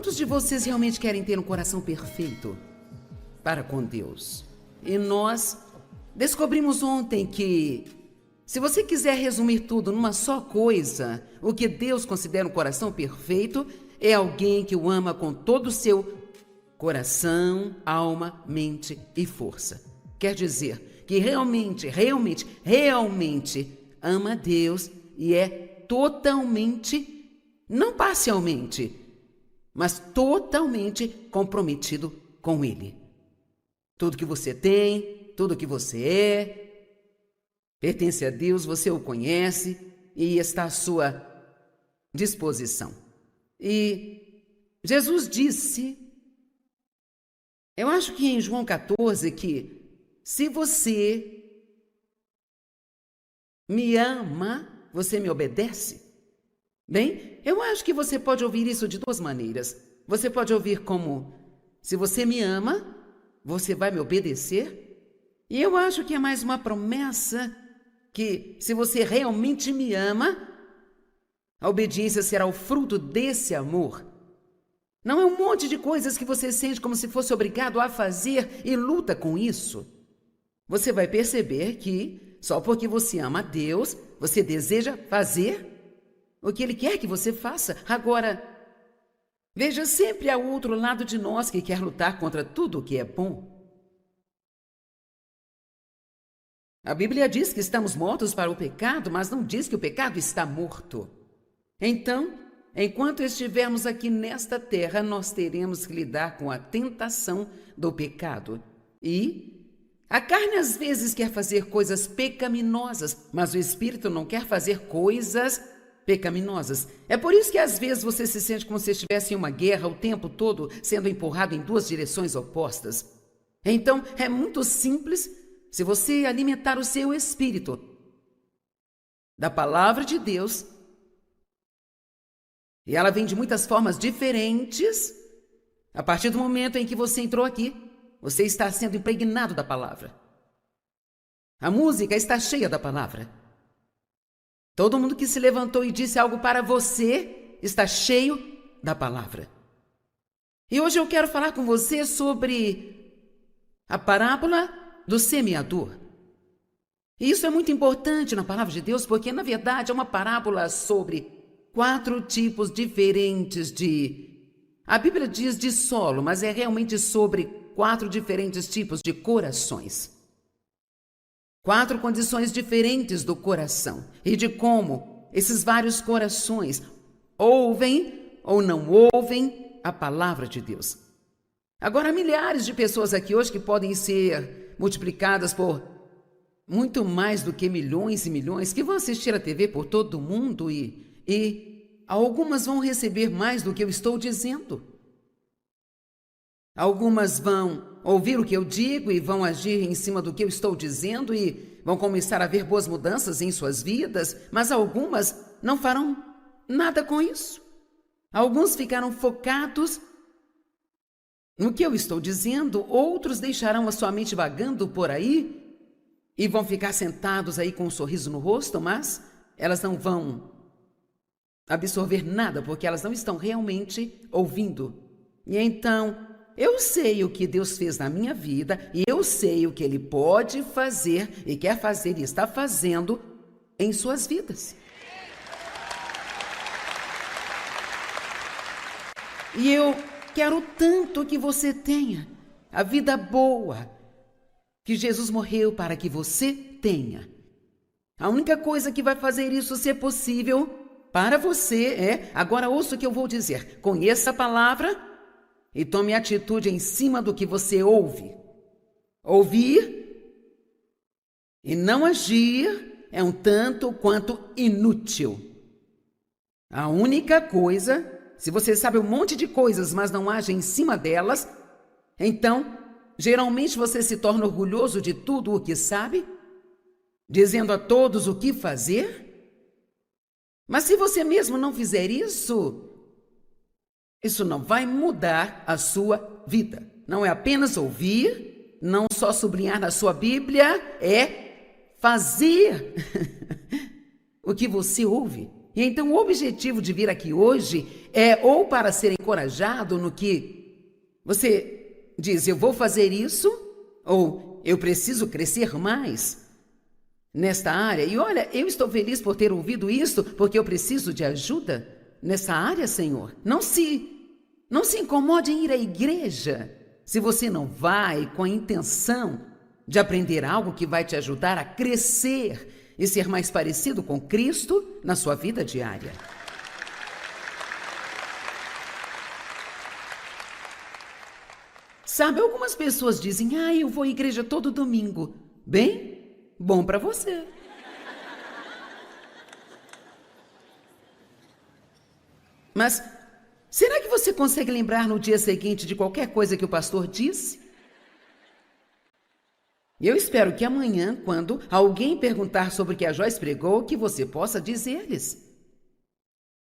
Quantos de vocês realmente querem ter um coração perfeito para com Deus? E nós descobrimos ontem que, se você quiser resumir tudo numa só coisa, o que Deus considera um coração perfeito é alguém que o ama com todo o seu coração, alma, mente e força. Quer dizer que realmente ama Deus e é totalmente, não parcialmente, mas totalmente comprometido com Ele. Tudo que você tem, tudo que você é, pertence a Deus, você o conhece e está à sua disposição. E Jesus disse, eu acho que em João 14, que se você me ama, você me obedece. Bem, eu acho que você pode ouvir isso de duas maneiras. Você pode ouvir como, se você me ama, você vai me obedecer. E eu acho que é mais uma promessa que, se você realmente me ama, a obediência será o fruto desse amor. Não é um monte de coisas que você sente como se fosse obrigado a fazer e luta com isso. Você vai perceber que, só porque você ama a Deus, você deseja fazer o que Ele quer que você faça. Agora, veja, sempre há outro lado de nós que quer lutar contra tudo o que é bom. A Bíblia diz que estamos mortos para o pecado, mas não diz que o pecado está morto. Então, enquanto estivermos aqui nesta terra, nós teremos que lidar com a tentação do pecado. E a carne às vezes quer fazer coisas pecaminosas, mas o Espírito não quer fazer coisas pecaminosas. É por isso que às vezes você se sente como se estivesse em uma guerra o tempo todo, sendo empurrado em duas direções opostas. Então, é muito simples se você alimentar o seu espírito da palavra de Deus, e ela vem de muitas formas diferentes. A partir do momento em que você entrou aqui, você está sendo impregnado da palavra. A música está cheia da palavra. Todo mundo que se levantou e disse algo para você está cheio da palavra. E hoje eu quero falar com você sobre a parábola do semeador. E isso é muito importante na palavra de Deus, porque na verdade é uma parábola sobre 4 tipos diferentes de... A Bíblia diz de solo, mas é realmente sobre 4 diferentes tipos de corações. 4 condições diferentes do coração e de como esses vários corações ouvem ou não ouvem a palavra de Deus. Agora, há milhares de pessoas aqui hoje que podem ser multiplicadas por muito mais do que milhões e milhões que vão assistir a TV por todo o mundo e algumas vão receber mais do que eu estou dizendo. Algumas vão ouvir o que eu digo e vão agir em cima do que eu estou dizendo e vão começar a ver boas mudanças em suas vidas, mas algumas não farão nada com isso. Alguns ficaram focados no que eu estou dizendo, outros deixarão a sua mente vagando por aí e vão ficar sentados aí com um sorriso no rosto, mas elas não vão absorver nada, porque elas não estão realmente ouvindo. E então, eu sei o que Deus fez na minha vida e eu sei o que Ele pode fazer e quer fazer e está fazendo em suas vidas. E eu quero tanto que você tenha a vida boa que Jesus morreu para que você tenha. A única coisa que vai fazer isso ser possível para você é, agora ouça o que eu vou dizer, conheça a palavra e tome atitude em cima do que você ouve. Ouvir e não agir é um tanto quanto inútil. A única coisa, se você sabe um monte de coisas, mas não age em cima delas, então, geralmente você se torna orgulhoso de tudo o que sabe, dizendo a todos o que fazer. Mas se você mesmo não fizer isso, isso não vai mudar a sua vida. Não é apenas ouvir, não só sublinhar na sua Bíblia, é fazer o que você ouve. E então o objetivo de vir aqui hoje é ou para ser encorajado no que você diz, eu vou fazer isso, ou eu preciso crescer mais nesta área. E olha, eu estou feliz por ter ouvido isso, porque eu preciso de ajuda nessa área, Senhor. Não se incomode em ir à igreja se você não vai com a intenção de aprender algo que vai te ajudar a crescer e ser mais parecido com Cristo na sua vida diária. Sabe, algumas pessoas dizem, eu vou à igreja todo domingo. Bem, bom para você. Mas será que você consegue lembrar no dia seguinte de qualquer coisa que o pastor disse? Eu espero que amanhã, quando alguém perguntar sobre o que a Joyce pregou, que você possa dizer-lhes.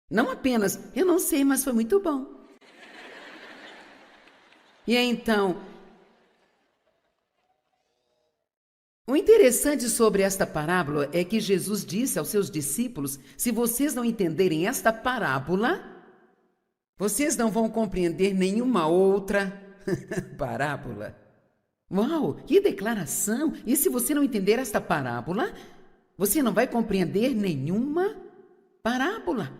Não apenas, eu não sei, mas foi muito bom. E então, o interessante sobre esta parábola é que Jesus disse aos seus discípulos, se vocês não entenderem esta parábola, vocês não vão compreender nenhuma outra parábola. Uau, que declaração! E se você não entender esta parábola, você não vai compreender nenhuma parábola.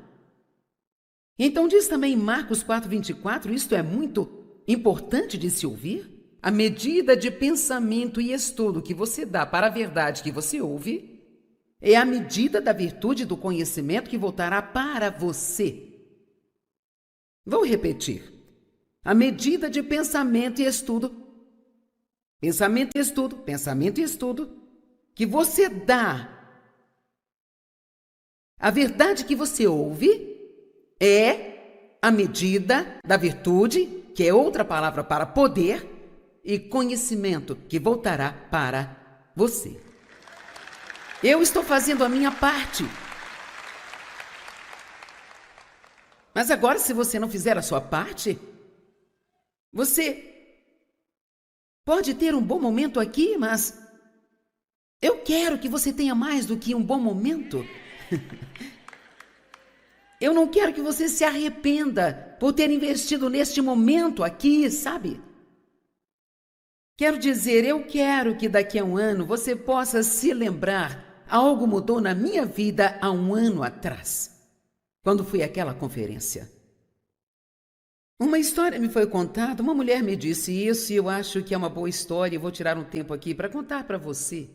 Então diz também em Marcos 4:24, isto é muito importante de se ouvir. A medida de pensamento e estudo que você dá para a verdade que você ouve é a medida da virtude do conhecimento que voltará para você. Vou repetir. A medida de pensamento e estudo, que você dá, a verdade que você ouve é a medida da virtude, que é outra palavra para poder, e conhecimento que voltará para você. Eu estou fazendo a minha parte. Mas agora, se você não fizer a sua parte, você pode ter um bom momento aqui, mas eu quero que você tenha mais do que um bom momento. Eu não quero que você se arrependa por ter investido neste momento aqui, sabe? Quero dizer, eu quero que daqui a um ano você possa se lembrar, algo mudou na minha vida há um ano atrás, quando fui àquela conferência. Uma história me foi contada, uma mulher me disse isso e eu acho que é uma boa história e vou tirar um tempo aqui para contar para você.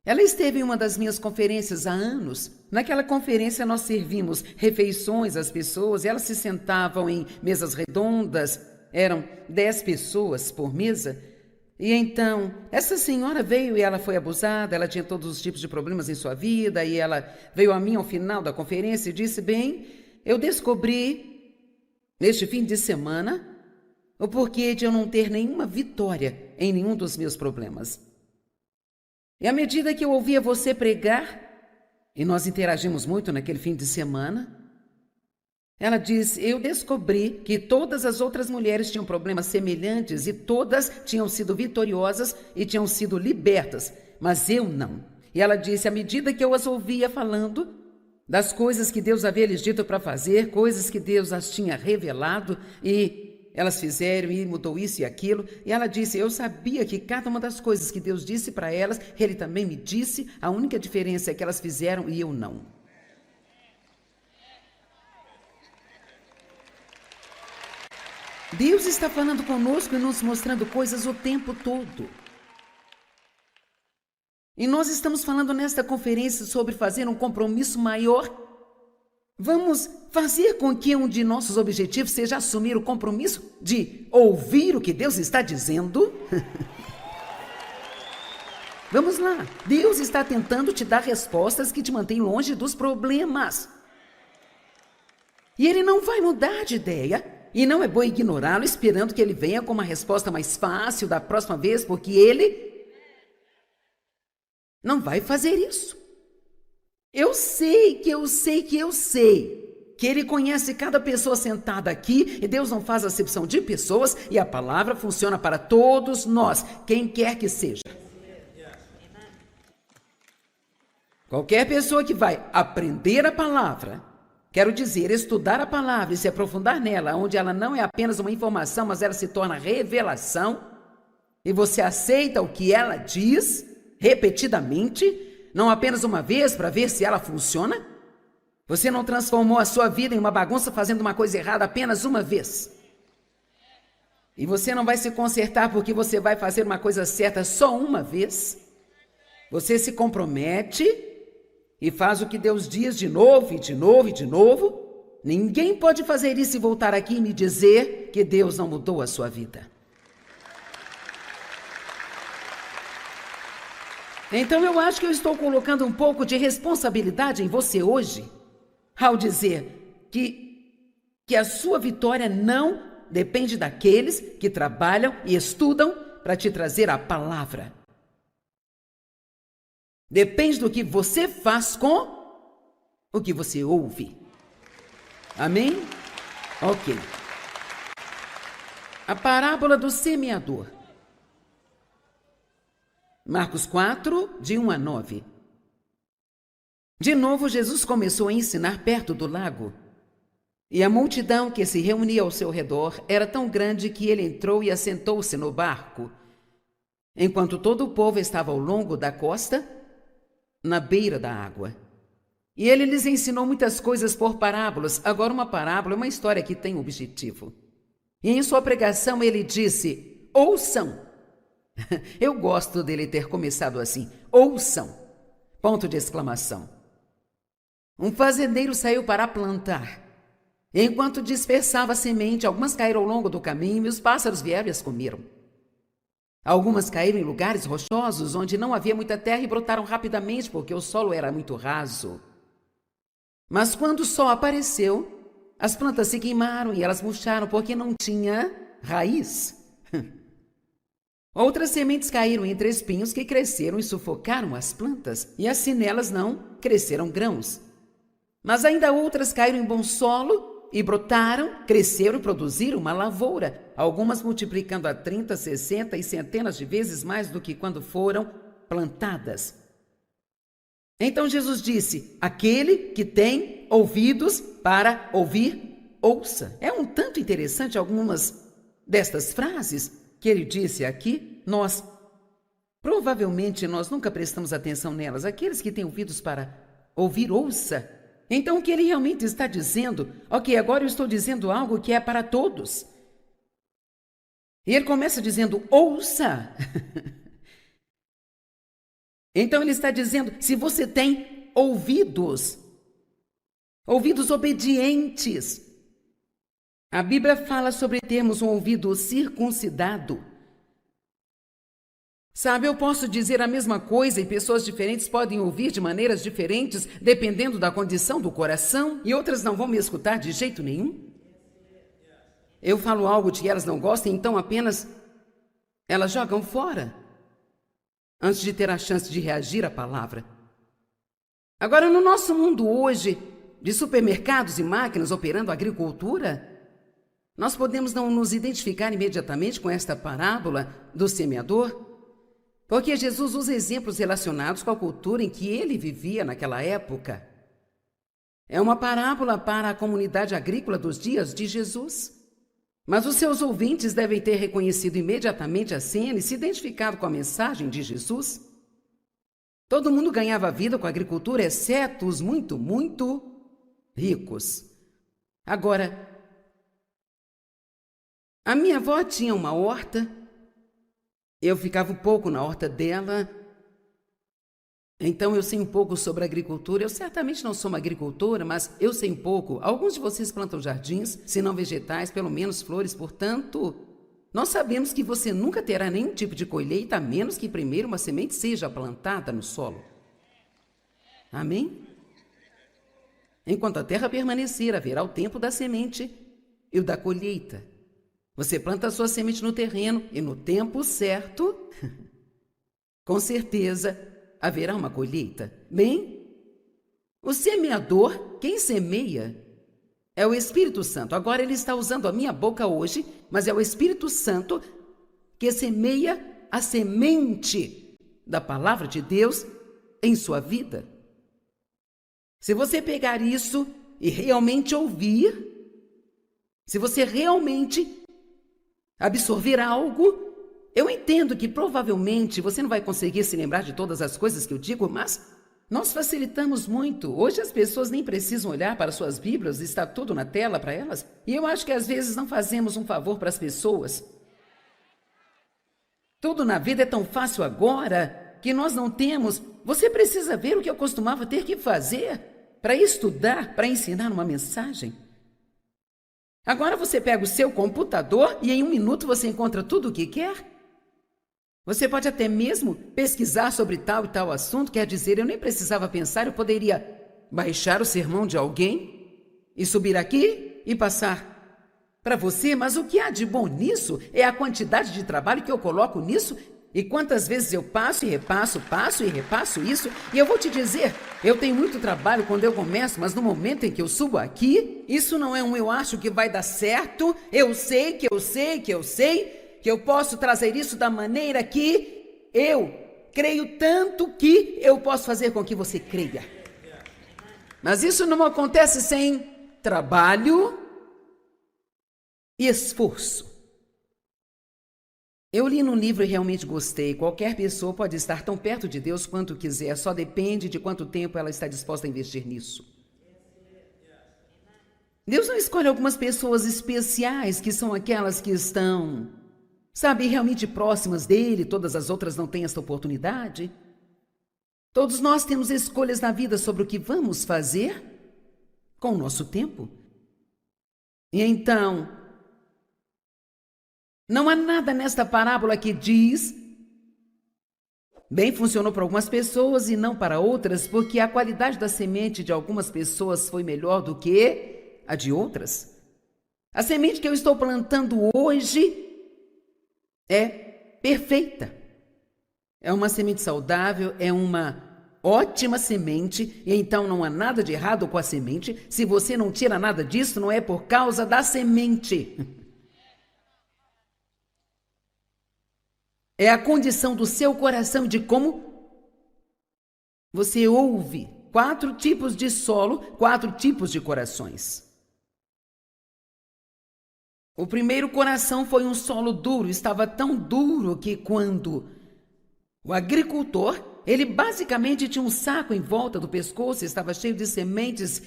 Ela esteve em uma das minhas conferências há anos. Naquela conferência nós servimos refeições às pessoas e elas se sentavam em mesas redondas, eram 10 pessoas por mesa. E então, essa senhora veio e ela foi abusada, ela tinha todos os tipos de problemas em sua vida e ela veio a mim ao final da conferência e disse, bem, eu descobri neste fim de semana o porquê de eu não ter nenhuma vitória em nenhum dos meus problemas. E à medida que eu ouvia você pregar, e nós interagimos muito naquele fim de semana, ela diz, eu descobri que todas as outras mulheres tinham problemas semelhantes e todas tinham sido vitoriosas e tinham sido libertas, mas eu não. E ela disse, à medida que eu as ouvia falando das coisas que Deus havia lhes dito para fazer, coisas que Deus as tinha revelado e elas fizeram e mudou isso e aquilo. E ela disse, eu sabia que cada uma das coisas que Deus disse para elas, Ele também me disse, a única diferença é que elas fizeram e eu não. Deus está falando conosco e nos mostrando coisas o tempo todo. E nós estamos falando nesta conferência sobre fazer um compromisso maior. Vamos fazer com que um de nossos objetivos seja assumir o compromisso de ouvir o que Deus está dizendo? Vamos lá. Deus está tentando te dar respostas que te mantêm longe dos problemas. E Ele não vai mudar de ideia. E não é bom ignorá-lo esperando que ele venha com uma resposta mais fácil da próxima vez, porque ele não vai fazer isso. Eu sei que ele conhece cada pessoa sentada aqui e Deus não faz acepção de pessoas e a palavra funciona para todos nós, quem quer que seja. Qualquer pessoa que vai aprender a palavra Quero dizer, estudar a palavra e se aprofundar nela, onde ela não é apenas uma informação, mas ela se torna revelação, e você aceita o que ela diz repetidamente, não apenas uma vez para ver se ela funciona. Você não transformou a sua vida em uma bagunça fazendo uma coisa errada apenas uma vez. E você não vai se consertar porque você vai fazer uma coisa certa só uma vez. Você se compromete e faz o que Deus diz de novo e de novo e de novo. Ninguém pode fazer isso e voltar aqui e me dizer que Deus não mudou a sua vida. Então eu acho que eu estou colocando um pouco de responsabilidade em você hoje, ao dizer que a sua vitória não depende daqueles que trabalham e estudam para te trazer a palavra. Depende do que você faz com o que você ouve. Amém? Ok. A parábola do semeador. Marcos 4, de 1 a 9. De novo, Jesus começou a ensinar perto do lago. E a multidão que se reunia ao seu redor era tão grande que ele entrou e assentou-se no barco, enquanto todo o povo estava ao longo da costa, na beira da água. E ele lhes ensinou muitas coisas por parábolas. Agora, uma parábola é uma história que tem um objetivo. E em sua pregação ele disse: ouçam. Eu gosto dele ter começado assim: ouçam! Ponto de exclamação. Um fazendeiro saiu para plantar. Enquanto dispersava a semente, algumas caíram ao longo do caminho e os pássaros vieram e as comeram. Algumas caíram em lugares rochosos, onde não havia muita terra e brotaram rapidamente, porque o solo era muito raso. Mas quando o sol apareceu, as plantas se queimaram e elas murcharam, porque não tinha raiz. Outras sementes caíram entre espinhos que cresceram e sufocaram as plantas, e assim nelas não cresceram grãos. Mas ainda outras caíram em bom solo e brotaram, cresceram e produziram uma lavoura, algumas multiplicando a 30, 60 e centenas de vezes mais do que quando foram plantadas. Então Jesus disse: aquele que tem ouvidos para ouvir, ouça. É um tanto interessante algumas destas frases que ele disse aqui. Provavelmente nós nunca prestamos atenção nelas. Aqueles que têm ouvidos para ouvir, ouça. Então, o que ele realmente está dizendo? Ok, agora eu estou dizendo algo que é para todos. E ele começa dizendo: ouça. Então, ele está dizendo: se você tem ouvidos obedientes. A Bíblia fala sobre termos um ouvido circuncidado. Sabe, eu posso dizer a mesma coisa e pessoas diferentes podem ouvir de maneiras diferentes, dependendo da condição do coração, e outras não vão me escutar de jeito nenhum. Eu falo algo de que elas não gostam, então apenas elas jogam fora, antes de ter a chance de reagir à palavra. Agora, no nosso mundo hoje, de supermercados e máquinas operando a agricultura, nós podemos não nos identificar imediatamente com esta parábola do semeador, porque Jesus usa exemplos relacionados com a cultura em que ele vivia naquela época. É uma parábola para a comunidade agrícola dos dias de Jesus. Mas os seus ouvintes devem ter reconhecido imediatamente a cena e se identificado com a mensagem de Jesus. Todo mundo ganhava vida com a agricultura, exceto os muito, muito ricos. Agora, a minha avó tinha uma horta. Eu ficava um pouco na horta dela, então eu sei um pouco sobre agricultura. Eu certamente não sou uma agricultora, mas eu sei um pouco. Alguns de vocês plantam jardins, se não vegetais, pelo menos flores. Portanto, nós sabemos que você nunca terá nenhum tipo de colheita, a menos que primeiro uma semente seja plantada no solo. Amém? Enquanto a terra permanecer, haverá o tempo da semente e o da colheita. Você planta a sua semente no terreno e no tempo certo, com certeza, haverá uma colheita. Bem, o semeador, quem semeia, é o Espírito Santo. Agora ele está usando a minha boca hoje, mas é o Espírito Santo que semeia a semente da palavra de Deus em sua vida. Se você pegar isso e realmente ouvir, se você realmente absorver algo, eu entendo que provavelmente você não vai conseguir se lembrar de todas as coisas que eu digo, mas nós facilitamos muito. Hoje as pessoas nem precisam olhar para suas Bíblias, está tudo na tela para elas. E eu acho que às vezes não fazemos um favor para as pessoas. Tudo na vida é tão fácil agora que nós não temos. Você precisa ver o que eu costumava ter que fazer para estudar, para ensinar uma mensagem. Agora você pega o seu computador e em 1 minuto você encontra tudo o que quer. Você pode até mesmo pesquisar sobre tal e tal assunto, quer dizer, eu nem precisava pensar, eu poderia baixar o sermão de alguém e subir aqui e passar para você, mas o que há de bom nisso é a quantidade de trabalho que eu coloco nisso e quantas vezes eu passo e repasso isso, e eu vou te dizer, eu tenho muito trabalho quando eu começo, mas no momento em que eu subo aqui, isso não é eu acho que vai dar certo, eu sei que eu posso trazer isso da maneira que eu creio tanto que eu posso fazer com que você creia. Mas isso não acontece sem trabalho e esforço. Eu li num livro e realmente gostei. Qualquer pessoa pode estar tão perto de Deus quanto quiser, só depende de quanto tempo ela está disposta a investir nisso. Deus não escolhe algumas pessoas especiais, que são aquelas que estão, sabe, realmente próximas dele, todas as outras não têm essa oportunidade. Todos nós temos escolhas na vida sobre o que vamos fazer com o nosso tempo. E então, não há nada nesta parábola que diz, bem, funcionou para algumas pessoas e não para outras, porque a qualidade da semente de algumas pessoas foi melhor do que a de outras. A semente que eu estou plantando hoje é perfeita. É uma semente saudável, é uma ótima semente, e então não há nada de errado com a semente. Se você não tira nada disso, não é por causa da semente. É a condição do seu coração, de como você ouve. 4 tipos de solo, 4 tipos de corações. O primeiro coração foi um solo duro, estava tão duro que quando o agricultor, ele basicamente tinha um saco em volta do pescoço, estava cheio de sementes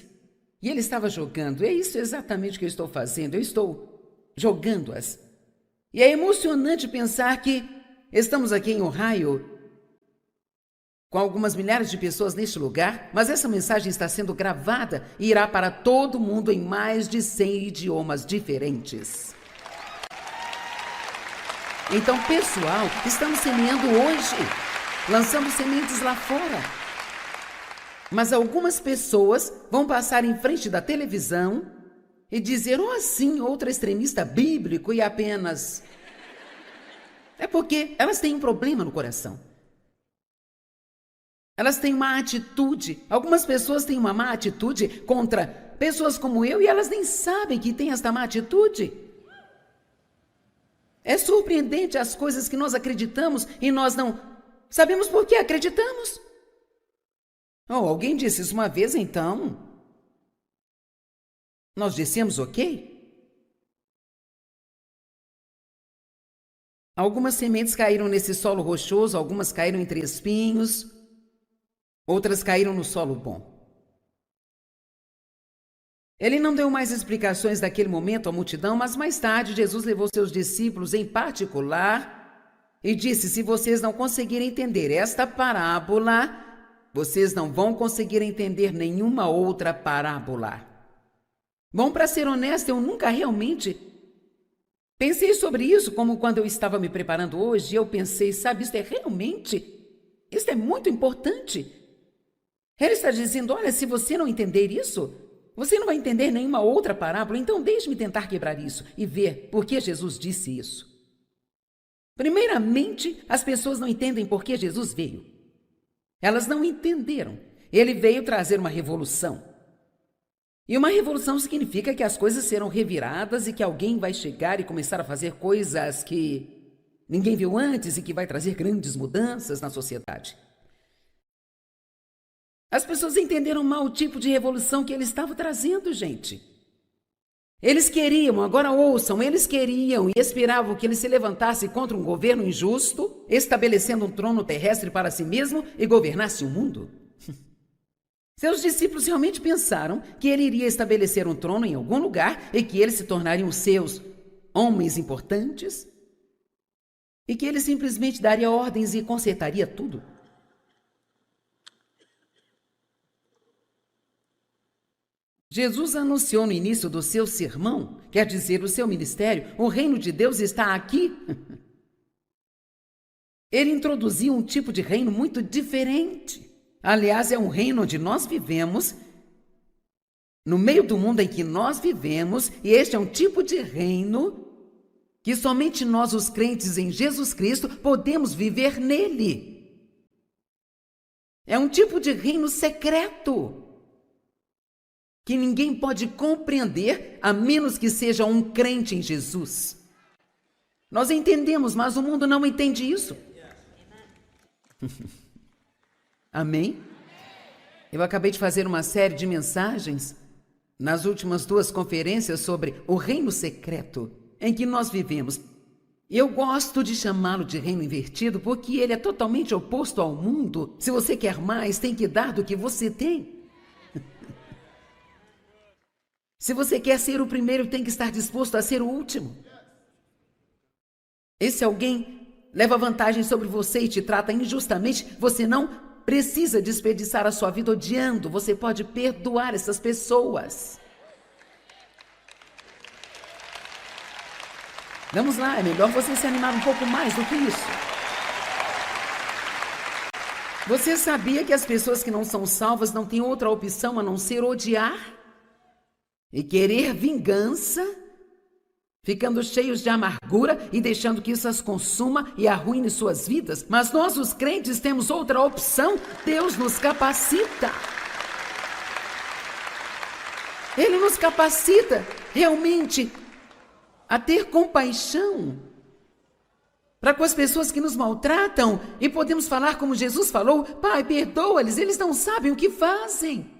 e ele estava jogando. É isso exatamente que eu estou fazendo, eu estou jogando-as. E é emocionante pensar que estamos aqui em Ohio, com algumas milhares de pessoas neste lugar, mas essa mensagem está sendo gravada e irá para todo mundo em mais de 100 idiomas diferentes. Então, pessoal, estamos semeando hoje, lançando sementes lá fora. Mas algumas pessoas vão passar em frente da televisão e dizer, oh, sim, outro extremista bíblico e apenas... É porque elas têm um problema no coração. Elas têm uma atitude. Algumas pessoas têm uma má atitude contra pessoas como eu e elas nem sabem que têm esta má atitude. É surpreendente as coisas que nós acreditamos e nós não sabemos por que acreditamos. Oh, alguém disse isso uma vez, então nós dissemos ok? Algumas sementes caíram nesse solo rochoso, algumas caíram entre espinhos, outras caíram no solo bom. Ele não deu mais explicações daquele momento à multidão, mas mais tarde Jesus levou seus discípulos em particular e disse, se vocês não conseguirem entender esta parábola, vocês não vão conseguir entender nenhuma outra parábola. Bom, para ser honesto, eu nunca realmente pensei sobre isso, como quando eu estava me preparando hoje, eu pensei, sabe, isso é muito importante. Ele está dizendo, olha, se você não entender isso, você não vai entender nenhuma outra parábola, então deixe-me tentar quebrar isso e ver por que Jesus disse isso. Primeiramente, as pessoas não entendem por que Jesus veio. Elas não entenderam. Ele veio trazer uma revolução. E uma revolução significa que as coisas serão reviradas e que alguém vai chegar e começar a fazer coisas que ninguém viu antes e que vai trazer grandes mudanças na sociedade. As pessoas entenderam mal o tipo de revolução que ele estava trazendo, gente. Eles queriam, agora ouçam, eles queriam e esperavam que ele se levantasse contra um governo injusto, estabelecendo um trono terrestre para si mesmo e governasse o mundo. Seus discípulos realmente pensaram que ele iria estabelecer um trono em algum lugar e que eles se tornariam seus homens importantes e que ele simplesmente daria ordens e consertaria tudo. Jesus anunciou no início do seu sermão, quer dizer, o seu ministério, o reino de Deus está aqui. Ele introduziu um tipo de reino muito diferente. Aliás, é um reino onde nós vivemos, no meio do mundo em que nós vivemos, e este é um tipo de reino que somente nós, os crentes em Jesus Cristo, podemos viver nele. É um tipo de reino secreto, que ninguém pode compreender a menos que seja um crente em Jesus. Nós entendemos, mas o mundo não entende isso. Amém? Eu acabei de fazer uma série de mensagens nas últimas 2 conferências sobre o reino secreto em que nós vivemos. Eu gosto de chamá-lo de reino invertido porque ele é totalmente oposto ao mundo. Se você quer mais, tem que dar do que você tem. Se você quer ser o primeiro, tem que estar disposto a ser o último. E se alguém leva vantagem sobre você e te trata injustamente, você não precisa desperdiçar a sua vida odiando. Você pode perdoar essas pessoas. Vamos lá, é melhor você se animar um pouco mais do que isso. Você sabia que as pessoas que não são salvas não têm outra opção a não ser odiar? E querer vingança, ficando cheios de amargura e deixando que isso as consuma e arruine suas vidas. Mas nós, os crentes, temos outra opção. Deus nos capacita. Ele nos capacita realmente a ter compaixão para com as pessoas que nos maltratam. E podemos falar como Jesus falou: Pai, perdoa-lhes, eles não sabem o que fazem.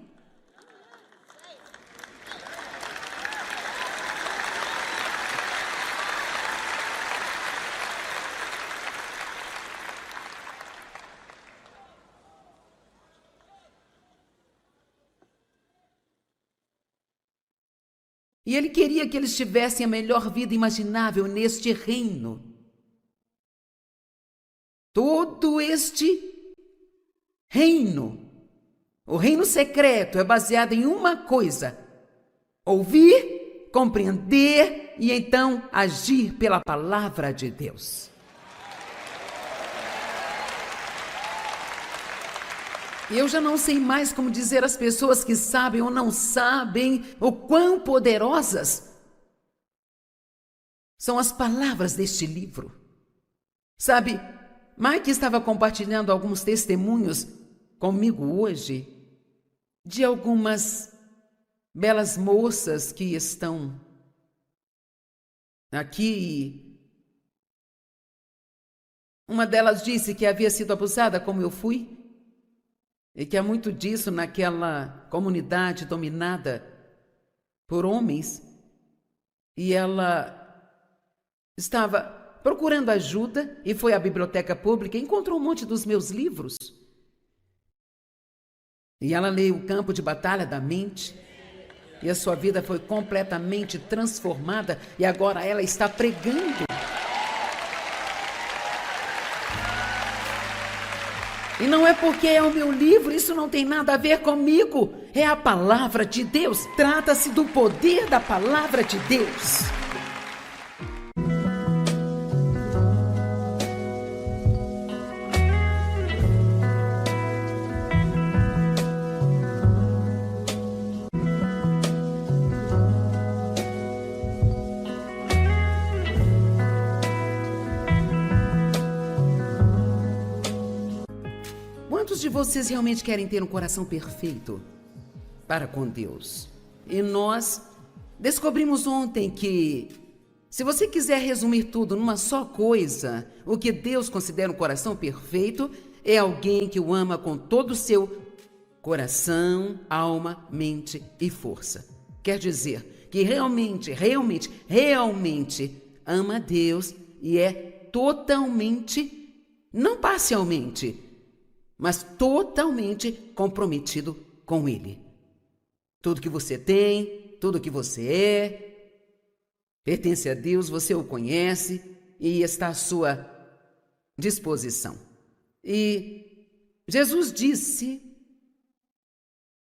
E ele queria que eles tivessem a melhor vida imaginável neste reino. Todo este reino, o reino secreto, é baseado em uma coisa: ouvir, compreender e então agir pela palavra de Deus. E eu já não sei mais como dizer às pessoas que sabem ou não sabem o quão poderosas são as palavras deste livro. Sabe, Mike estava compartilhando alguns testemunhos comigo hoje de algumas belas moças que estão aqui. Uma delas disse que havia sido abusada como eu fui. E que há muito disso naquela comunidade dominada por homens. E ela estava procurando ajuda e foi à biblioteca pública e encontrou um monte dos meus livros. E ela leu O Campo de Batalha da Mente. E a sua vida foi completamente transformada. E agora ela está pregando. E não é porque é o meu livro, isso não tem nada a ver comigo. É a palavra de Deus. Trata-se do poder da palavra de Deus. Quantos de vocês realmente querem ter um coração perfeito para com Deus? E nós descobrimos ontem que, se você quiser resumir tudo numa só coisa, o que Deus considera um coração perfeito é alguém que o ama com todo o seu coração, alma, mente e força. Quer dizer que realmente ama Deus e é totalmente, não parcialmente, mas totalmente comprometido com Ele. Tudo que você tem, tudo que você é, pertence a Deus, você o conhece e está à sua disposição. E Jesus disse,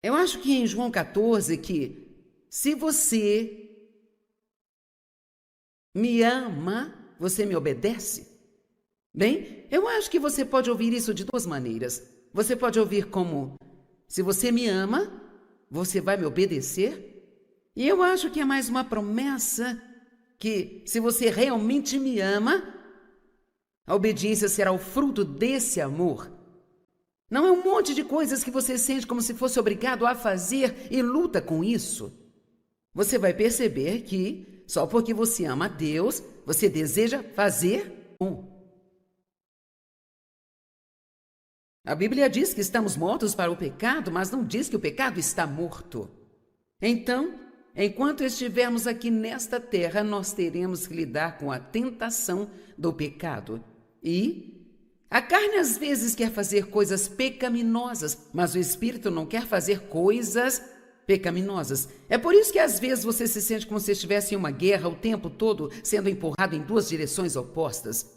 eu acho que em João 14, que se você me ama, você me obedece. Bem, eu acho que você pode ouvir isso de duas maneiras. Você pode ouvir como, se você me ama, você vai me obedecer. E eu acho que é mais uma promessa que, se você realmente me ama, a obediência será o fruto desse amor. Não é um monte de coisas que você sente como se fosse obrigado a fazer e luta com isso. Você vai perceber que, só porque você ama a Deus, você deseja fazer A Bíblia diz que estamos mortos para o pecado, mas não diz que o pecado está morto. Então, enquanto estivermos aqui nesta terra, nós teremos que lidar com a tentação do pecado. E a carne às vezes quer fazer coisas pecaminosas, mas o Espírito não quer fazer coisas pecaminosas. É por isso que às vezes você se sente como se estivesse em uma guerra o tempo todo, sendo empurrado em duas direções opostas.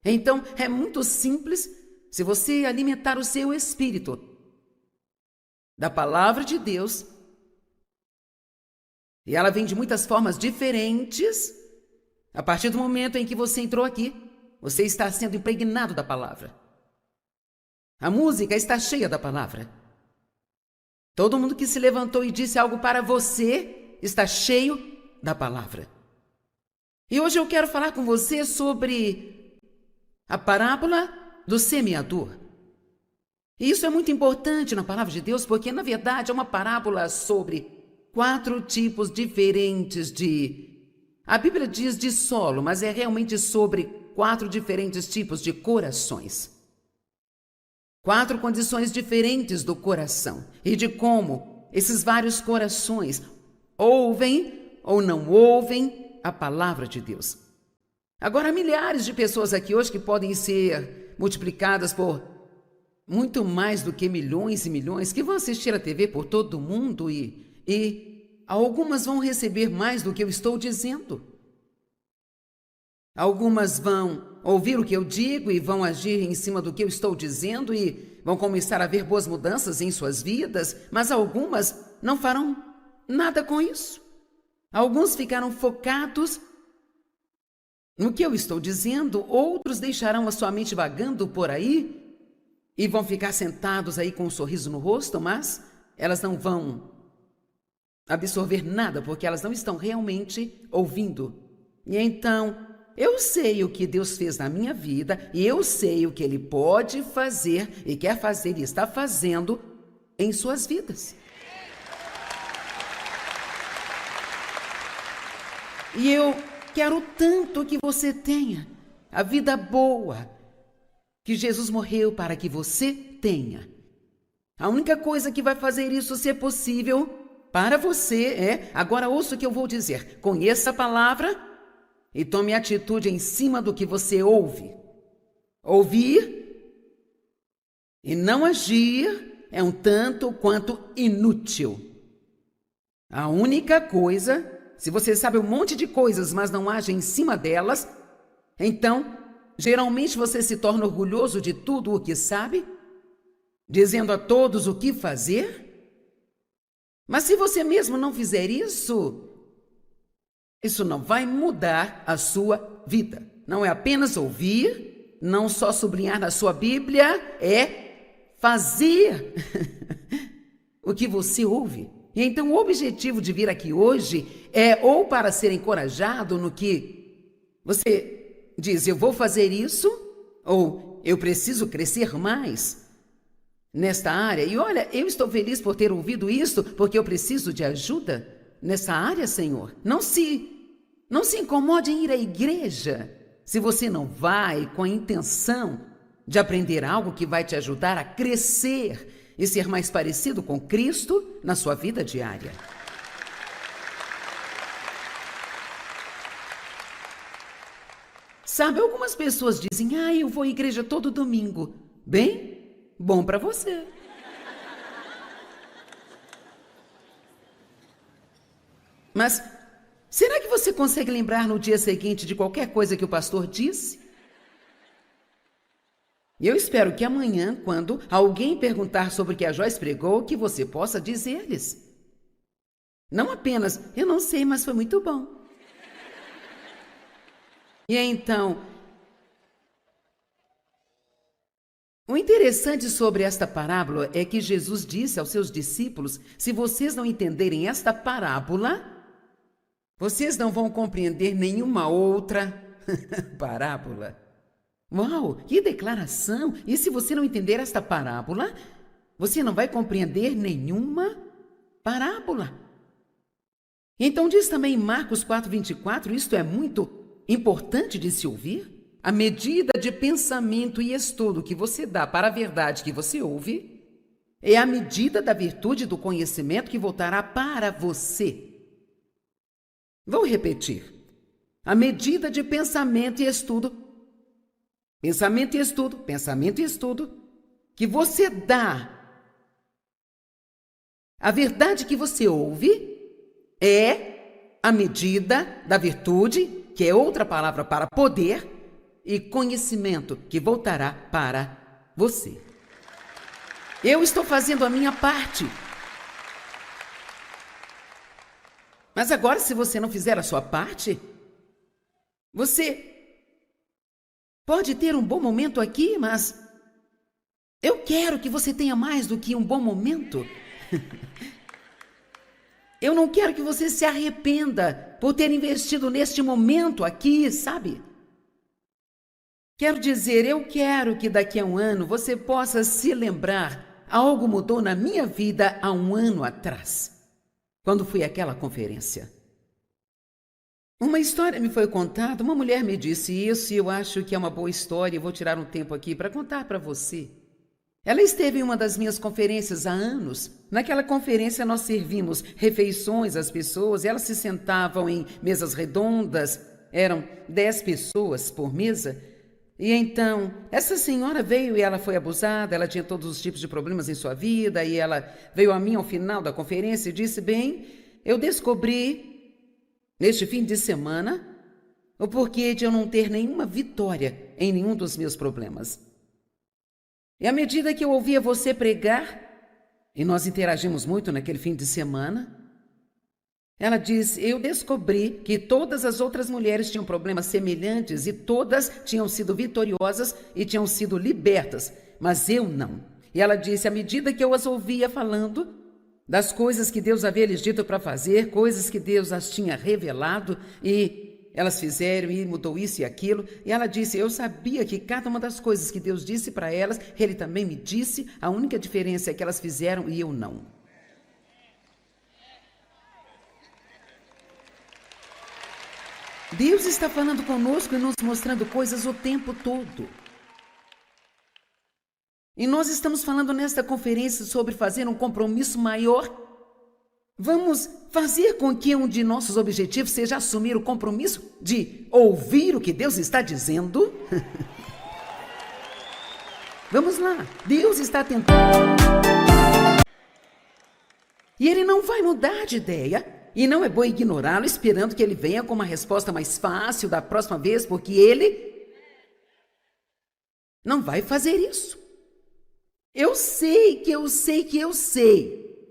Então, é muito simples se você alimentar o seu espírito da palavra de Deus, e ela vem de muitas formas diferentes. A partir do momento em que você entrou aqui, você está sendo impregnado da palavra. A música está cheia da palavra. Todo mundo que se levantou e disse algo para você está cheio da palavra. E hoje eu quero falar com você sobre a parábola do semeador. E isso é muito importante na palavra de Deus, porque na verdade é uma parábola sobre 4 tipos diferentes a Bíblia diz de solo, mas é realmente sobre 4 diferentes tipos de corações. 4 condições diferentes do coração e de como esses vários corações ouvem ou não ouvem a palavra de Deus. Agora, há milhares de pessoas aqui hoje que podem ser multiplicadas por muito mais do que milhões e milhões que vão assistir a TV por todo o mundo e algumas vão receber mais do que eu estou dizendo. Algumas vão ouvir o que eu digo e vão agir em cima do que eu estou dizendo e vão começar a ver boas mudanças em suas vidas, mas algumas não farão nada com isso. Alguns ficaram focados no que eu estou dizendo, outros deixarão a sua mente vagando por aí e vão ficar sentados aí com um sorriso no rosto, mas elas não vão absorver nada, porque elas não estão realmente ouvindo. E então, eu sei o que Deus fez na minha vida e eu sei o que Ele pode fazer e quer fazer e está fazendo em suas vidas. E eu quero tanto que você tenha a vida boa que Jesus morreu para que você tenha. A única coisa que vai fazer isso ser possível para você é, agora ouça o que eu vou dizer, conheça a palavra e tome atitude em cima do que você ouve. Ouvir e não agir é um tanto quanto inútil. A única coisa, se você sabe um monte de coisas, mas não age em cima delas, então, geralmente você se torna orgulhoso de tudo o que sabe, dizendo a todos o que fazer. Mas se você mesmo não fizer isso, isso não vai mudar a sua vida. Não é apenas ouvir, não só sublinhar na sua Bíblia, é fazer o que você ouve. E então o objetivo de vir aqui hoje é ou para ser encorajado no que você diz, eu vou fazer isso, ou eu preciso crescer mais nesta área. E olha, eu estou feliz por ter ouvido isso, porque eu preciso de ajuda nessa área, Senhor. Não se incomode em ir à igreja se você não vai com a intenção de aprender algo que vai te ajudar a crescer e ser mais parecido com Cristo na sua vida diária. Sabe, algumas pessoas dizem, eu vou à igreja todo domingo. Bem, bom para você. Mas será que você consegue lembrar no dia seguinte de qualquer coisa que o pastor disse? Eu espero que amanhã, quando alguém perguntar sobre o que a Joyce pregou, que você possa dizer-lhes. Não apenas, eu não sei, mas foi muito bom. E então, o interessante sobre esta parábola é que Jesus disse aos seus discípulos, se vocês não entenderem esta parábola, vocês não vão compreender nenhuma outra parábola. Uau, que declaração! E se você não entender esta parábola, você não vai compreender nenhuma parábola. Então diz também em Marcos 4:24, isto é muito importante de se ouvir. A medida de pensamento e estudo que você dá para a verdade que você ouve é a medida da virtude do conhecimento que voltará para você. Vou repetir. A medida de pensamento e estudo, que você dá a verdade que você ouve é a medida da virtude, que é outra palavra para poder, e conhecimento que voltará para você. Eu estou fazendo a minha parte. Mas agora, se você não fizer a sua parte, você pode ter um bom momento aqui, mas eu quero que você tenha mais do que um bom momento. Eu não quero que você se arrependa por ter investido neste momento aqui, sabe? Quero dizer, eu quero que daqui a um ano você possa se lembrar, algo mudou na minha vida há um ano atrás, quando fui àquela conferência. Uma história me foi contada, uma mulher me disse isso e eu acho que é uma boa história e vou tirar um tempo aqui para contar para você. Ela esteve em uma das minhas conferências há anos. Naquela conferência nós servimos refeições às pessoas e elas se sentavam em mesas redondas, eram 10 pessoas por mesa. E então, essa senhora veio e ela foi abusada, ela tinha todos os tipos de problemas em sua vida e ela veio a mim ao final da conferência e disse, bem, eu descobri neste fim de semana o porquê de eu não ter nenhuma vitória em nenhum dos meus problemas. E à medida que eu ouvia você pregar, e nós interagimos muito naquele fim de semana, ela disse, eu descobri que todas as outras mulheres tinham problemas semelhantes e todas tinham sido vitoriosas e tinham sido libertas, mas eu não. E ela disse, à medida que eu as ouvia falando das coisas que Deus havia lhes dito para fazer, coisas que Deus as tinha revelado e elas fizeram e mudou isso e aquilo. E ela disse, eu sabia que cada uma das coisas que Deus disse para elas, Ele também me disse, a única diferença é que elas fizeram e eu não. Deus está falando conosco e nos mostrando coisas o tempo todo. E nós estamos falando nesta conferência sobre fazer um compromisso maior. Vamos fazer com que um de nossos objetivos seja assumir o compromisso de ouvir o que Deus está dizendo. Vamos lá, Deus está tentando. E Ele não vai mudar de ideia. E não é bom ignorá-lo esperando que ele venha com uma resposta mais fácil da próxima vez, porque ele não vai fazer isso. Eu sei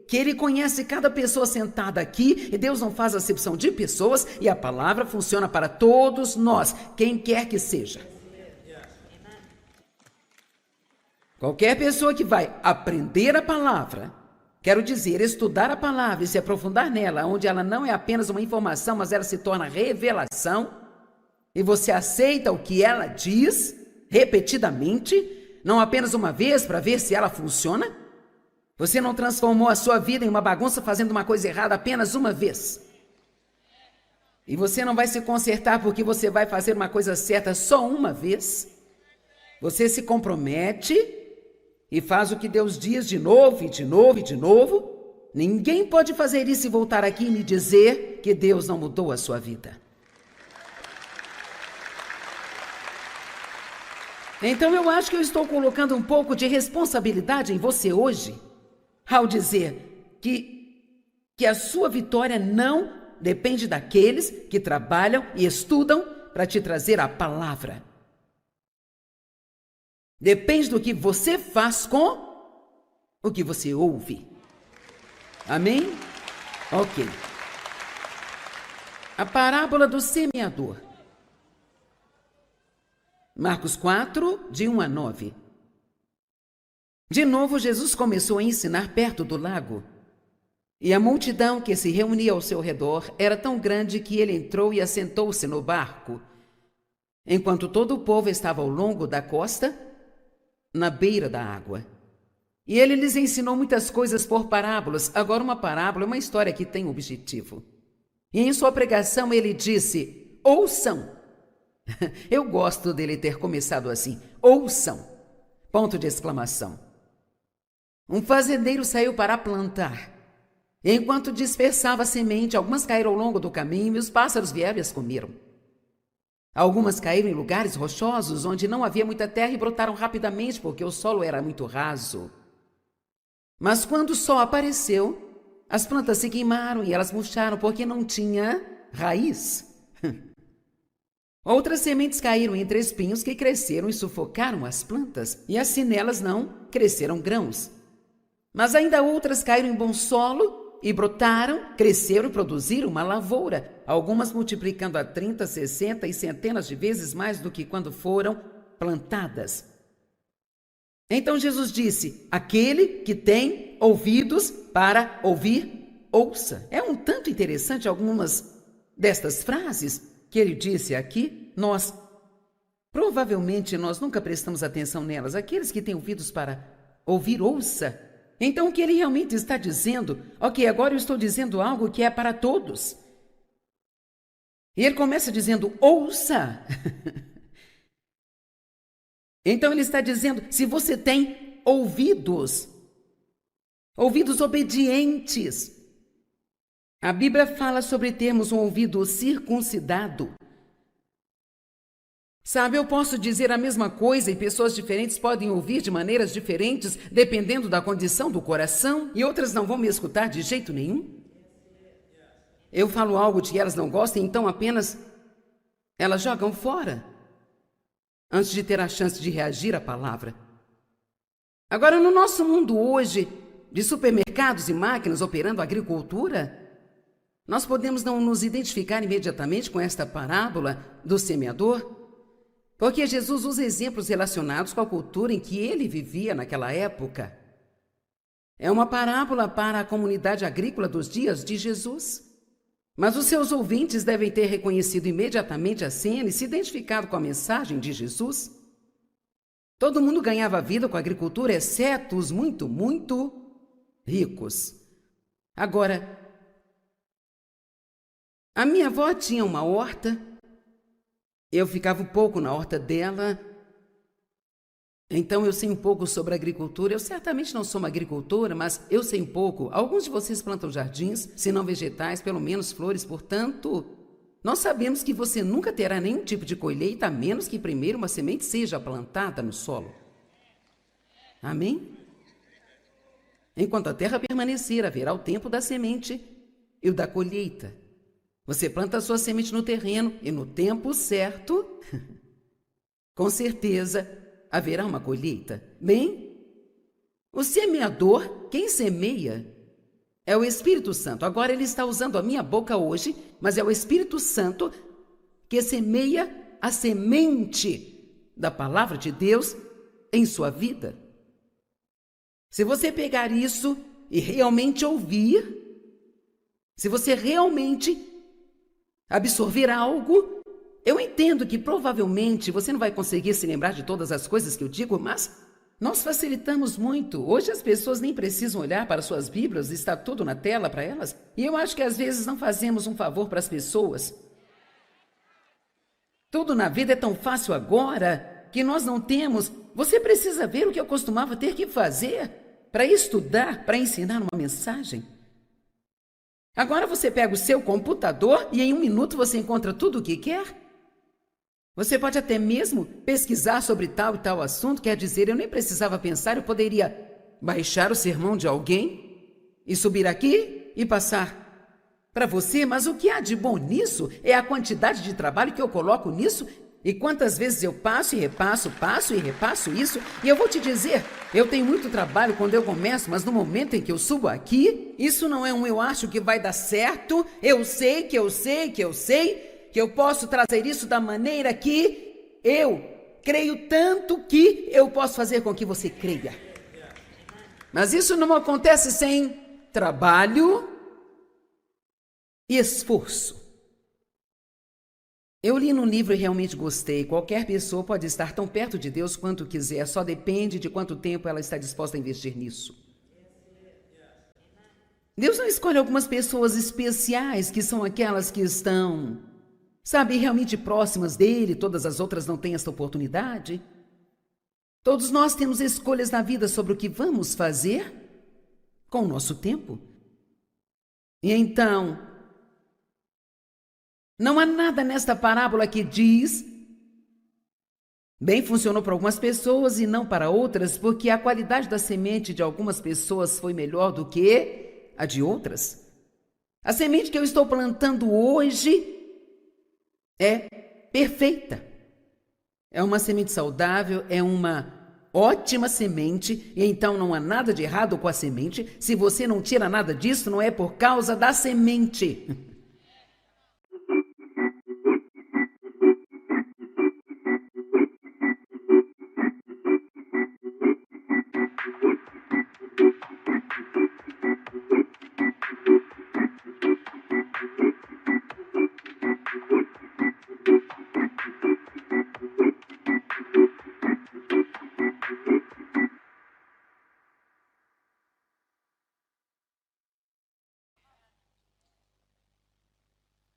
que ele conhece cada pessoa sentada aqui e Deus não faz acepção de pessoas e a palavra funciona para todos nós, quem quer que seja. Qualquer pessoa que vai aprender a palavra, quero dizer, estudar a palavra e se aprofundar nela, onde ela não é apenas uma informação, mas ela se torna revelação, e você aceita o que ela diz repetidamente, não apenas uma vez para ver se ela funciona. Você não transformou a sua vida em uma bagunça fazendo uma coisa errada apenas uma vez. E você não vai se consertar porque você vai fazer uma coisa certa só uma vez. Você se compromete e faz o que Deus diz de novo e de novo e de novo, ninguém pode fazer isso e voltar aqui e me dizer que Deus não mudou a sua vida. Então eu acho que eu estou colocando um pouco de responsabilidade em você hoje, ao dizer que a sua vitória não depende daqueles que trabalham e estudam para te trazer a palavra. Depende do que você faz com o que você ouve. Amém? Ok. A parábola do semeador. Marcos 4, de 1 a 9. De novo, Jesus começou a ensinar perto do lago. E a multidão que se reunia ao seu redor era tão grande que ele entrou e assentou-se no barco, enquanto todo o povo estava ao longo da costa, na beira da água. E ele lhes ensinou muitas coisas por parábolas. Agora, uma parábola é uma história que tem um objetivo. E em sua pregação ele disse: ouçam. Eu gosto dele ter começado assim: ouçam! Ponto de exclamação. Um fazendeiro saiu para plantar. Enquanto dispersava a semente, algumas caíram ao longo do caminho e os pássaros vieram e as comeram. Algumas caíram em lugares rochosos, onde não havia muita terra e brotaram rapidamente, porque o solo era muito raso. Mas quando o sol apareceu, as plantas se queimaram e elas murcharam, porque não tinha raiz. Outras sementes caíram entre espinhos que cresceram e sufocaram as plantas, e assim nelas não cresceram grãos. Mas ainda outras caíram em bom solo e brotaram, cresceram e produziram uma lavoura, algumas multiplicando a 30, 60 e centenas de vezes mais do que quando foram plantadas. Então Jesus disse: aquele que tem ouvidos para ouvir, ouça. É um tanto interessante algumas destas frases que ele disse aqui. Provavelmente nós nunca prestamos atenção nelas. Aqueles que têm ouvidos para ouvir, ouça. Então o que ele realmente está dizendo? Ok, agora eu estou dizendo algo que é para todos. E ele começa dizendo: ouça. Então ele está dizendo: se você tem ouvidos obedientes. A Bíblia fala sobre termos um ouvido circuncidado. Sabe, eu posso dizer a mesma coisa e pessoas diferentes podem ouvir de maneiras diferentes, dependendo da condição do coração, e outras não vão me escutar de jeito nenhum. Eu falo algo de que elas não gostam, então apenas elas jogam fora, antes de ter a chance de reagir à palavra. Agora, no nosso mundo hoje, de supermercados e máquinas operando a agricultura, nós podemos não nos identificar imediatamente com esta parábola do semeador, porque Jesus usa exemplos relacionados com a cultura em que ele vivia naquela época. É uma parábola para a comunidade agrícola dos dias de Jesus. Mas os seus ouvintes devem ter reconhecido imediatamente a cena e se identificado com a mensagem de Jesus. Todo mundo ganhava vida com a agricultura, exceto os muito, muito ricos. Agora, a minha avó tinha uma horta. Eu ficava um pouco na horta dela, então eu sei um pouco sobre agricultura. Eu certamente não sou uma agricultora, mas eu sei um pouco. Alguns de vocês plantam jardins, se não vegetais, pelo menos flores. Portanto, nós sabemos que você nunca terá nenhum tipo de colheita, a menos que primeiro uma semente seja plantada no solo. Amém? Enquanto a terra permanecer, haverá o tempo da semente e o da colheita. Você planta a sua semente no terreno e no tempo certo, com certeza, haverá uma colheita. Bem, o semeador, quem semeia, é o Espírito Santo. Agora ele está usando a minha boca hoje, mas é o Espírito Santo que semeia a semente da palavra de Deus em sua vida. Se você pegar isso e realmente ouvir, se você realmente absorver algo, eu entendo que provavelmente você não vai conseguir se lembrar de todas as coisas que eu digo, mas nós facilitamos muito. Hoje as pessoas nem precisam olhar para suas Bíblias, está tudo na tela para elas. E eu acho que às vezes não fazemos um favor para as pessoas. Tudo na vida é tão fácil agora que nós não temos Você precisa ver o que eu costumava ter que fazer para estudar, para ensinar uma mensagem. Agora você pega o seu computador e em 1 minuto você encontra tudo o que quer. Você pode até mesmo pesquisar sobre tal e tal assunto, quer dizer, eu nem precisava pensar, eu poderia baixar o sermão de alguém e subir aqui e passar para você, mas o que há de bom nisso é a quantidade de trabalho que eu coloco nisso e quantas vezes eu passo e repasso isso. E eu vou te dizer, eu tenho muito trabalho quando eu começo, mas no momento em que eu subo aqui, isso não é eu acho que vai dar certo, eu sei que eu posso trazer isso da maneira que eu creio tanto que eu posso fazer com que você creia. Mas isso não acontece sem trabalho e esforço. Eu li num livro e realmente gostei. Qualquer pessoa pode estar tão perto de Deus quanto quiser, só depende de quanto tempo ela está disposta a investir nisso. Deus não escolhe algumas pessoas especiais, que são aquelas que estão, sabe, realmente próximas dele, todas as outras não têm esta oportunidade. Todos nós temos escolhas na vida sobre o que vamos fazer com o nosso tempo. E então, não há nada nesta parábola que diz, bem, funcionou para algumas pessoas e não para outras, porque a qualidade da semente de algumas pessoas foi melhor do que a de outras. A semente que eu estou plantando hoje é perfeita. É uma semente saudável, é uma ótima semente, e então não há nada de errado com a semente. Se você não tira nada disso, não é por causa da semente.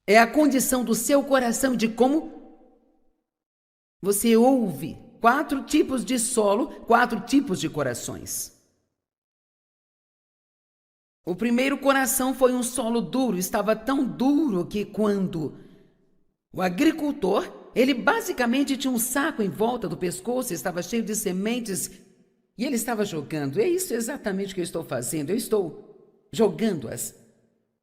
É a condição do seu coração, de como você ouve. 4 tipos de solo, 4 tipos de corações. O primeiro coração foi um solo duro, estava tão duro que quando o agricultor, ele basicamente tinha um saco em volta do pescoço, estava cheio de sementes e ele estava jogando. É isso exatamente que eu estou fazendo, eu estou jogando-as.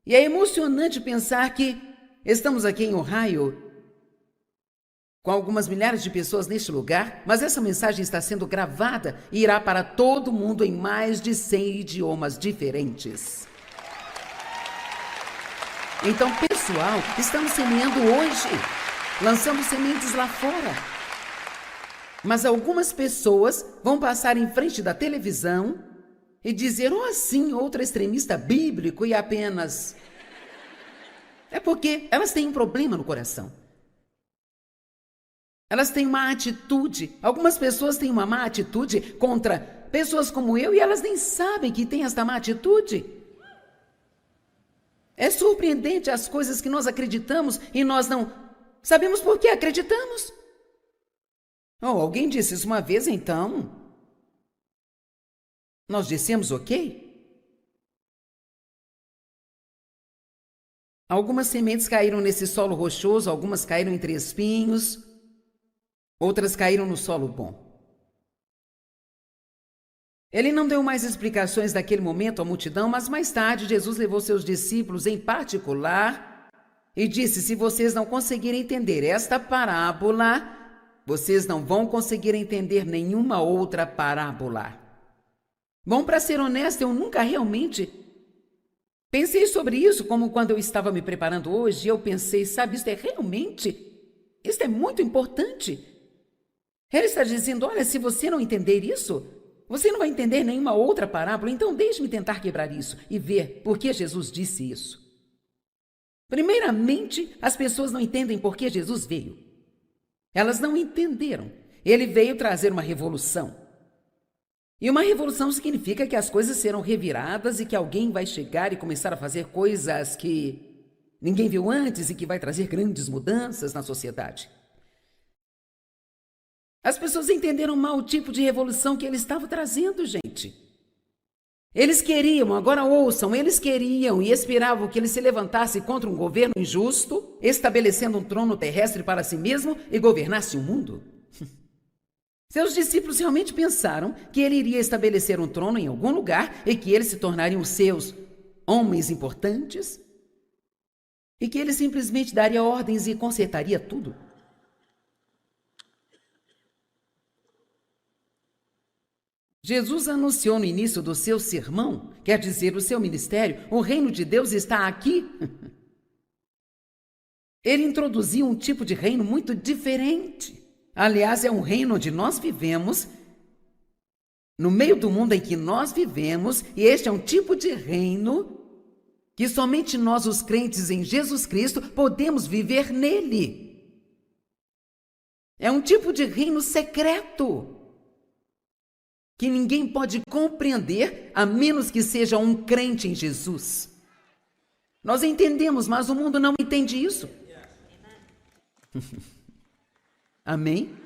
E é emocionante pensar que estamos aqui em Ohio, com algumas milhares de pessoas neste lugar, mas essa mensagem está sendo gravada e irá para todo mundo em mais de 100 idiomas diferentes. Então, pessoal, estamos semeando hoje, lançando sementes lá fora. Mas algumas pessoas vão passar em frente da televisão e dizer, oh, sim, outro extremista bíblico e apenas... É porque elas têm um problema no coração. Elas têm uma atitude. Algumas pessoas têm uma má atitude contra pessoas como eu e elas nem sabem que têm esta má atitude. É surpreendente as coisas que nós acreditamos e nós não sabemos por que acreditamos. Oh, alguém disse isso uma vez, então nós dissemos ok? Algumas sementes caíram nesse solo rochoso, algumas caíram entre espinhos, outras caíram no solo bom. Ele não deu mais explicações daquele momento à multidão, mas mais tarde Jesus levou seus discípulos em particular e disse, se vocês não conseguirem entender esta parábola, vocês não vão conseguir entender nenhuma outra parábola. Bom, para ser honesto, eu nunca realmente pensei sobre isso, como quando eu estava me preparando hoje, eu pensei, sabe, isso é muito importante. Ele está dizendo, olha, se você não entender isso, você não vai entender nenhuma outra parábola, então deixe-me tentar quebrar isso e ver por que Jesus disse isso. Primeiramente, as pessoas não entendem por que Jesus veio. Elas não entenderam. Ele veio trazer uma revolução. E uma revolução significa que as coisas serão reviradas e que alguém vai chegar e começar a fazer coisas que ninguém viu antes e que vai trazer grandes mudanças na sociedade. As pessoas entenderam mal o tipo de revolução que ele estava trazendo, gente. Eles queriam, agora ouçam, eles queriam e esperavam que ele se levantasse contra um governo injusto, estabelecendo um trono terrestre para si mesmo e governasse o mundo. Seus discípulos realmente pensaram que ele iria estabelecer um trono em algum lugar e que eles se tornariam seus homens importantes e que ele simplesmente daria ordens e consertaria tudo. Jesus anunciou no início do seu sermão, quer dizer, o seu ministério, o reino de Deus está aqui. Ele introduziu um tipo de reino muito diferente. Aliás, é um reino onde nós vivemos, no meio do mundo em que nós vivemos, e este é um tipo de reino que somente nós, os crentes em Jesus Cristo, podemos viver nele. É um tipo de reino secreto, que ninguém pode compreender a menos que seja um crente em Jesus. Nós entendemos, mas o mundo não entende isso. Amém?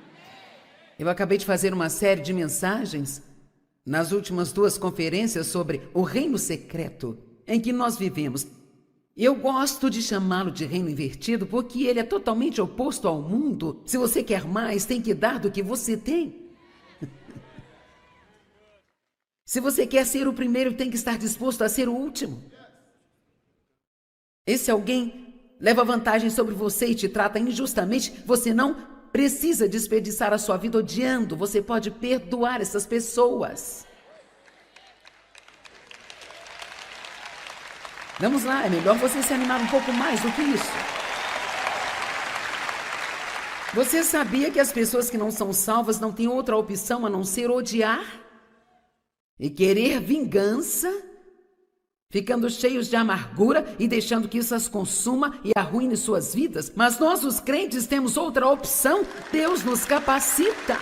Eu acabei de fazer uma série de mensagens nas últimas 2 conferências sobre o reino secreto em que nós vivemos. Eu gosto de chamá-lo de reino invertido porque ele é totalmente oposto ao mundo. Se você quer mais, tem que dar do que você tem. Se você quer ser o primeiro, tem que estar disposto a ser o último. E se alguém leva vantagem sobre você e te trata injustamente, você não precisa desperdiçar a sua vida odiando. Você pode perdoar essas pessoas. Vamos lá, é melhor você se animar um pouco mais do que isso. Você sabia que as pessoas que não são salvas não têm outra opção a não ser odiar? E querer vingança, ficando cheios de amargura e deixando que isso as consuma e arruine suas vidas. Mas nós, os crentes, temos outra opção. Deus nos capacita.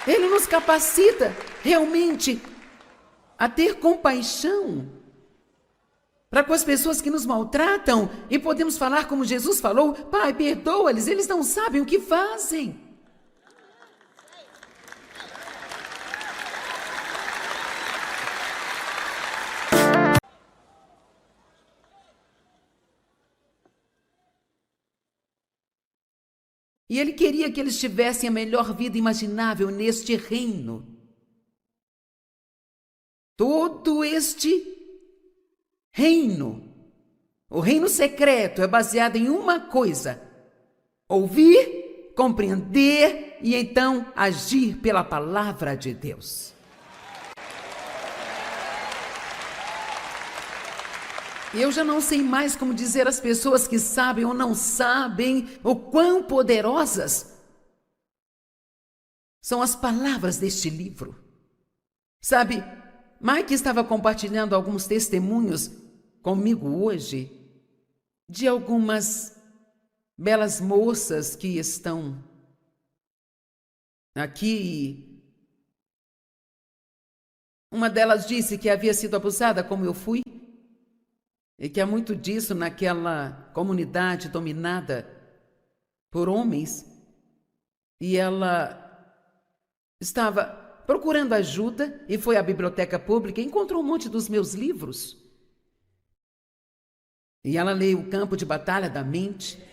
Ele nos capacita realmente a ter compaixão para com as pessoas que nos maltratam. E podemos falar como Jesus falou: Pai, perdoa-lhes, eles não sabem o que fazem. E ele queria que eles tivessem a melhor vida imaginável neste reino. Todo este reino, o reino secreto, é baseado em uma coisa: ouvir, compreender e então agir pela palavra de Deus. E eu já não sei mais como dizer às pessoas que sabem ou não sabem o quão poderosas são as palavras deste livro. Sabe, Mike estava compartilhando alguns testemunhos comigo hoje de algumas belas moças que estão aqui. Uma delas disse que havia sido abusada como eu fui, e que há muito disso naquela comunidade dominada por homens, e ela estava procurando ajuda e foi à biblioteca pública e encontrou um monte dos meus livros. E ela leu O Campo de Batalha da Mente,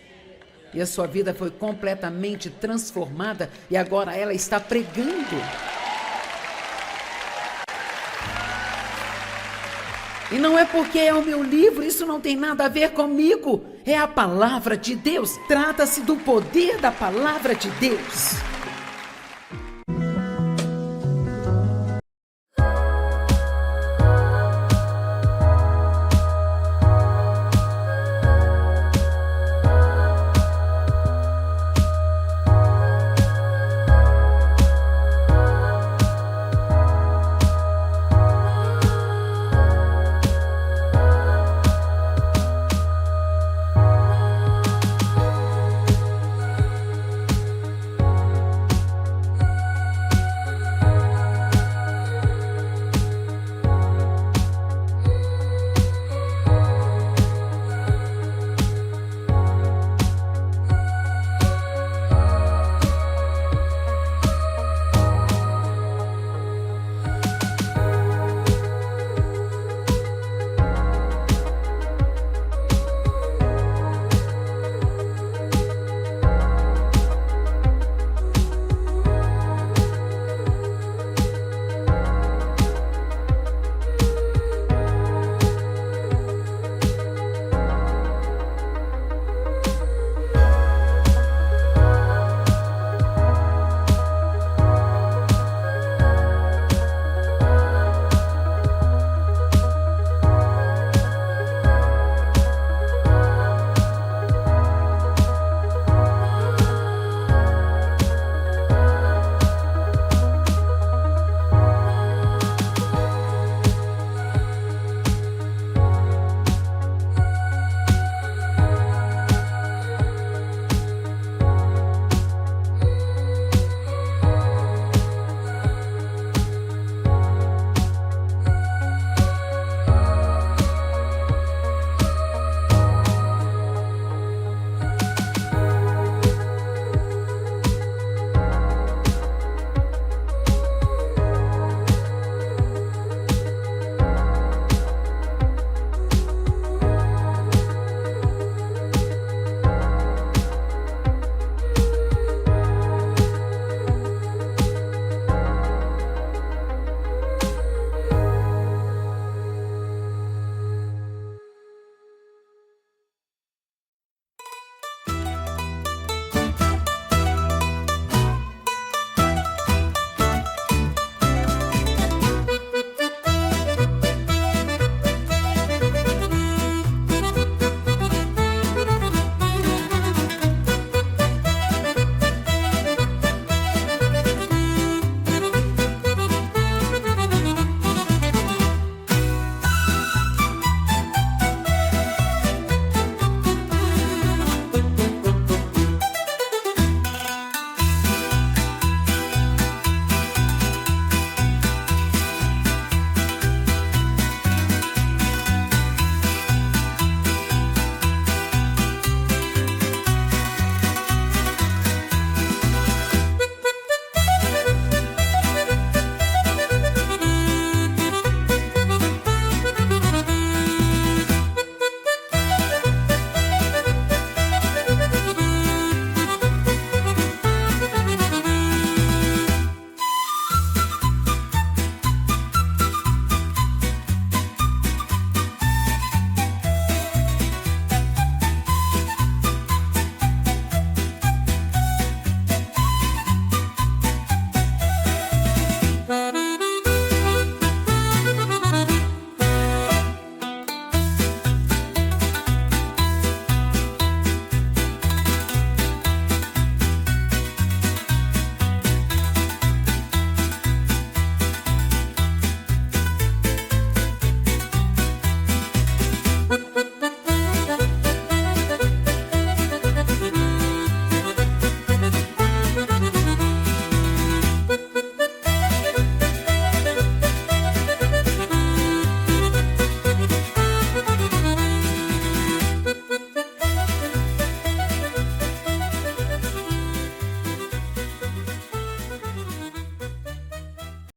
e a sua vida foi completamente transformada, e agora ela está pregando. E não é porque é o meu livro, isso não tem nada a ver comigo. É a palavra de Deus. Trata-se do poder da palavra de Deus.